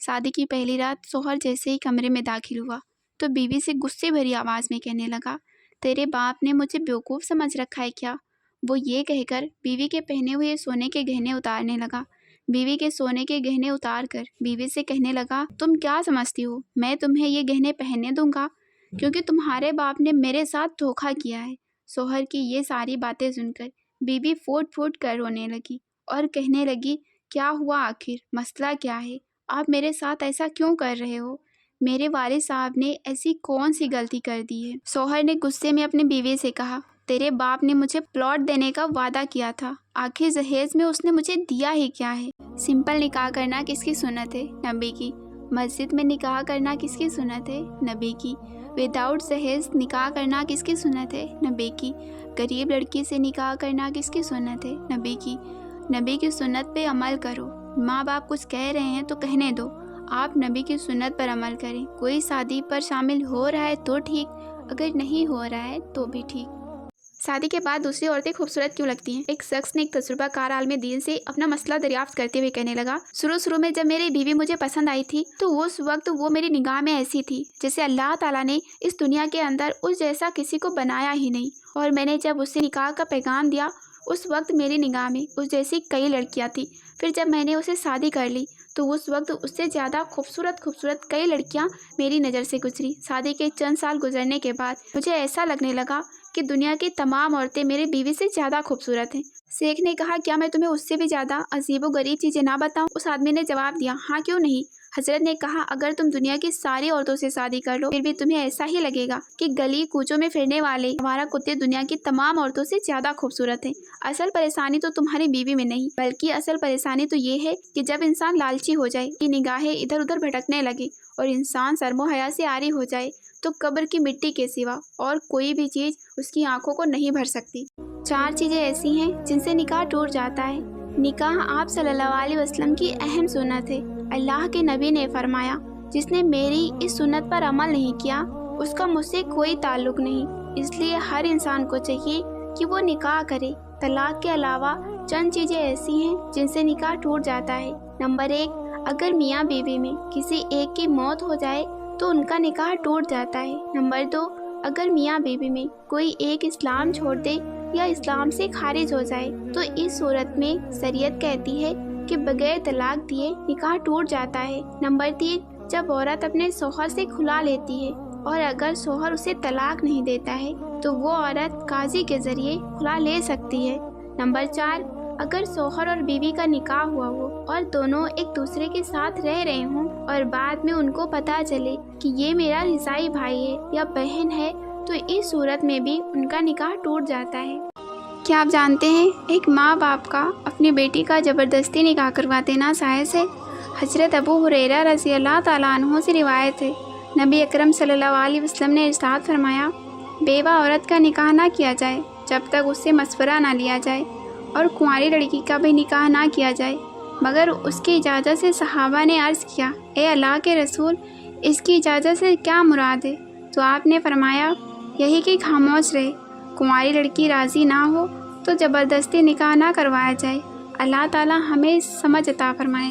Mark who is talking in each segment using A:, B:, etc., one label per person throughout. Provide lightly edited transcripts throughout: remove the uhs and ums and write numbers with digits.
A: शादी की पहली रात शौहर जैसे ही कमरे में दाखिल हुआ तो बीवी से गुस्से भरी आवाज़ में कहने लगा, तेरे बाप ने मुझे बेवकूफ़ समझ रखा है क्या? वो ये कहकर बीवी के पहने हुए सोने के गहने उतारने लगा। बीवी के सोने के गहने उतार कर बीवी से कहने लगा, तुम क्या समझती हो मैं तुम्हें ये गहने पहनने दूंगा? क्योंकि तुम्हारे बाप ने मेरे साथ धोखा किया है। शौहर की ये सारी बातें सुनकर बीवी फूट फूट कर रोने लगी और कहने लगी, क्या हुआ आखिर, मसला क्या है? आप मेरे साथ ऐसा क्यों कर रहे हो? मेरे वालिद साहब ने ऐसी कौन सी गलती कर दी है? शौहर ने गुस्से में अपनी बीवी से कहा, तेरे बाप ने मुझे प्लॉट देने का वादा किया था, आखिर जहेज में उसने मुझे दिया ही क्या है? सिंपल निकाह करना किसकी सुन्नत है? नबी की। मस्जिद में निकाह करना किसकी सुन्नत है? नबी की। विदाउट जहेज निकाह करना किसकी सुन्नत है? नबी की। गरीब लड़की से निकाह करना किसकी सुन्नत है? नबी की। नबी की सुन्नत पे अमल करो। माँ बाप कुछ कह रहे हैं तो कहने दो, आप नबी की सुन्नत पर अमल करें। कोई शादी पर शामिल हो रहा है तो ठीक, अगर नहीं हो रहा है तो भी ठीक। शादी के बाद दूसरी औरतें खूबसूरत क्यों लगती हैं? एक शख्स ने एक तजुर्बाकार आलिम दीन से अपना मसला दरियाफ्त करते हुए कहने लगा, शुरू में जब मेरी बीवी मुझे पसंद आई थी तो उस वक्त वो मेरी निगाह में ऐसी थी जैसे अल्लाह ताला ने इस दुनिया के अंदर उस जैसा किसी को बनाया ही नहीं। और मैंने जब उससे निकाह का पैगाम दिया उस वक्त मेरी निगाह में उस जैसी कई लड़कियाँ थी। फिर जब मैंने उसे शादी कर ली तो उस वक्त उससे ज़्यादा खूबसूरत कई लड़कियाँ मेरी नज़र से गुजरी। शादी के चंद साल गुजरने के बाद मुझे ऐसा लगने लगा कि दुनिया की तमाम औरतें मेरी बीवी से ज़्यादा खूबसूरत हैं। शेख ने कहा, क्या मैं तुम्हें उससे भी ज़्यादा अजीब व गरीब चीज़ें ना बताऊं? उस आदमी ने जवाब दिया, हाँ क्यों नहीं। हजरत ने कहा, अगर तुम दुनिया की सारी औरतों से शादी कर लो फिर भी तुम्हें ऐसा ही लगेगा कि गली कूचों में फिरने वाले हमारा कुत्ते दुनिया की तमाम औरतों से ज़्यादा खूबसूरत हैं। असल परेशानी तो तुम्हारी बीवी में नहीं, बल्कि असल परेशानी तो ये है कि जब इंसान लालची हो जाए कि निगाहें इधर उधर भटकने लगे और इंसान शर्मो हया से आरी हो जाए तो कब्र की मिट्टी के सिवा और कोई भी चीज़ उसकी आंखों को नहीं भर सकती। 4 चीज़ें ऐसी हैं जिनसे निकाह टूट जाता है। निकाह आप सल्लल्लाहु अलैहि वसल्लम की अहम सुन्नत है। अल्लाह के नबी ने फरमाया, जिसने मेरी इस सुन्नत पर अमल नहीं किया उसका मुझसे कोई ताल्लुक नहीं। इसलिए हर इंसान को चाहिए कि वो निकाह करे। तलाक के अलावा चंद चीज़ें ऐसी हैं जिनसे निकाह टूट जाता है। नंबर 1, अगर मियाँ बीवी में किसी एक की मौत हो जाए तो उनका निकाह टूट जाता है। नंबर 2, अगर मियाँ बीवी में कोई एक इस्लाम छोड़ दे या इस्लाम से खारिज हो जाए तो इस सूरत में शरीयत कहती है कि बगैर तलाक दिए निकाह टूट जाता है। नंबर 3, जब औरत अपने शौहर से खुला लेती है और अगर शौहर उसे तलाक नहीं देता है तो वो औरत काजी के जरिए खुला ले सकती है। नंबर 4, अगर शौहर और बीवी का निकाह हुआ हो और दोनों एक दूसरे के साथ रह रहे हों और बाद में उनको पता चले कि ये मेरा रिसाई भाई है या बहन है तो इस सूरत में भी उनका निकाह टूट जाता है। क्या आप जानते हैं एक माँ बाप का अपनी बेटी का ज़बरदस्ती निकाह करवा देना जायज़ है? हज़रत अबू हुरैरा रज़ी अल्लाह ताला अन्हु से रिवायत है, नबी अकरम सल्लल्लाहु अलैहि वसल्लम ने इरशाद फरमाया, बेवा औरत का निकाह ना किया जाए जब तक उससे मशवरा ना लिया जाए और कुंवारी लड़की का भी निकाह ना किया जाए मगर उसकी इजाज़त से। सहाबा ने अर्ज़ किया, ए अल्लाह के रसूल, इसकी इजाज़त से क्या मुराद है? तो आपने फरमाया, यही कि खामोश रहे, कुंवारी लड़की राज़ी ना हो तो ज़बरदस्ती निकाह ना करवाया जाए। अल्लाह ताला हमें समझ अता फरमाए।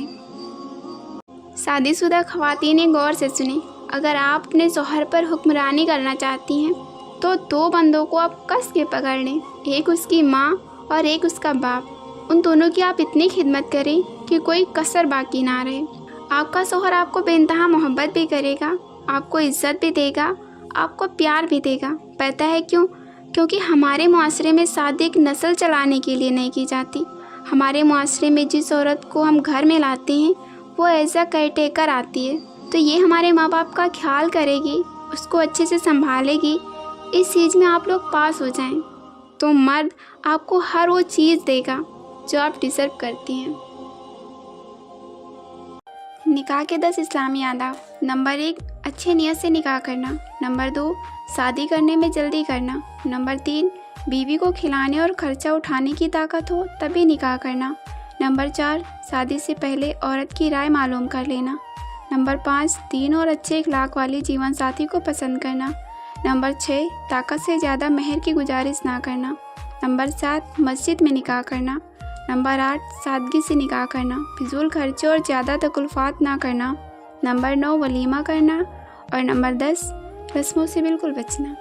A: शादीशुदा ख़वातीन गौर से सुने, अगर आप अपने शौहर पर हुक्मरानी करना चाहती हैं तो 2 बंदों को आप कस के पकड़ लें, एक उसकी माँ और एक उसका बाप। उन दोनों की आप इतनी खिदमत करें कि कोई कसर बाकी ना रहे। आपका शौहर आपको बेइंतहा मोहब्बत भी करेगा, आपको इज़्ज़त भी देगा, आपको प्यार भी देगा। पता है क्यों? क्योंकि हमारे मुआशरे में शादी एक नस्ल चलाने के लिए नहीं की जाती। हमारे मुआशरे में जिस औरत को हम घर में लाते हैं वो एज अ केयरटेकर आती है, तो ये हमारे माँ बाप का ख्याल करेगी, उसको अच्छे से संभालेगी। इस चीज़ में आप लोग पास हो जाएं तो मर्द आपको हर वो चीज़ देगा जो आप डिज़र्व करती हैं। निकाह के 10 इस्लामी आदाब। नंबर 1, अच्छे नियत से निकाह करना। नंबर 2, शादी करने में जल्दी करना। नंबर 3, बीवी को खिलाने और खर्चा उठाने की ताकत हो तभी निकाह करना। नंबर 4, शादी से पहले औरत की राय मालूम कर लेना। नंबर 5, दीन और अच्छे अखलाक वाली जीवन साथी को पसंद करना। नंबर 6, ताकत से ज़्यादा महर की गुजारिश ना करना। नंबर 7, मस्जिद में निकाह करना। नंबर 8, सादगी से निकाह करना, फिजूल खर्चे और ज़्यादा तकल्लुफ़ात ना करना। نمبر 9 ولیمہ کرنا، اور نمبر 10 رسموں سے بالکل بچنا۔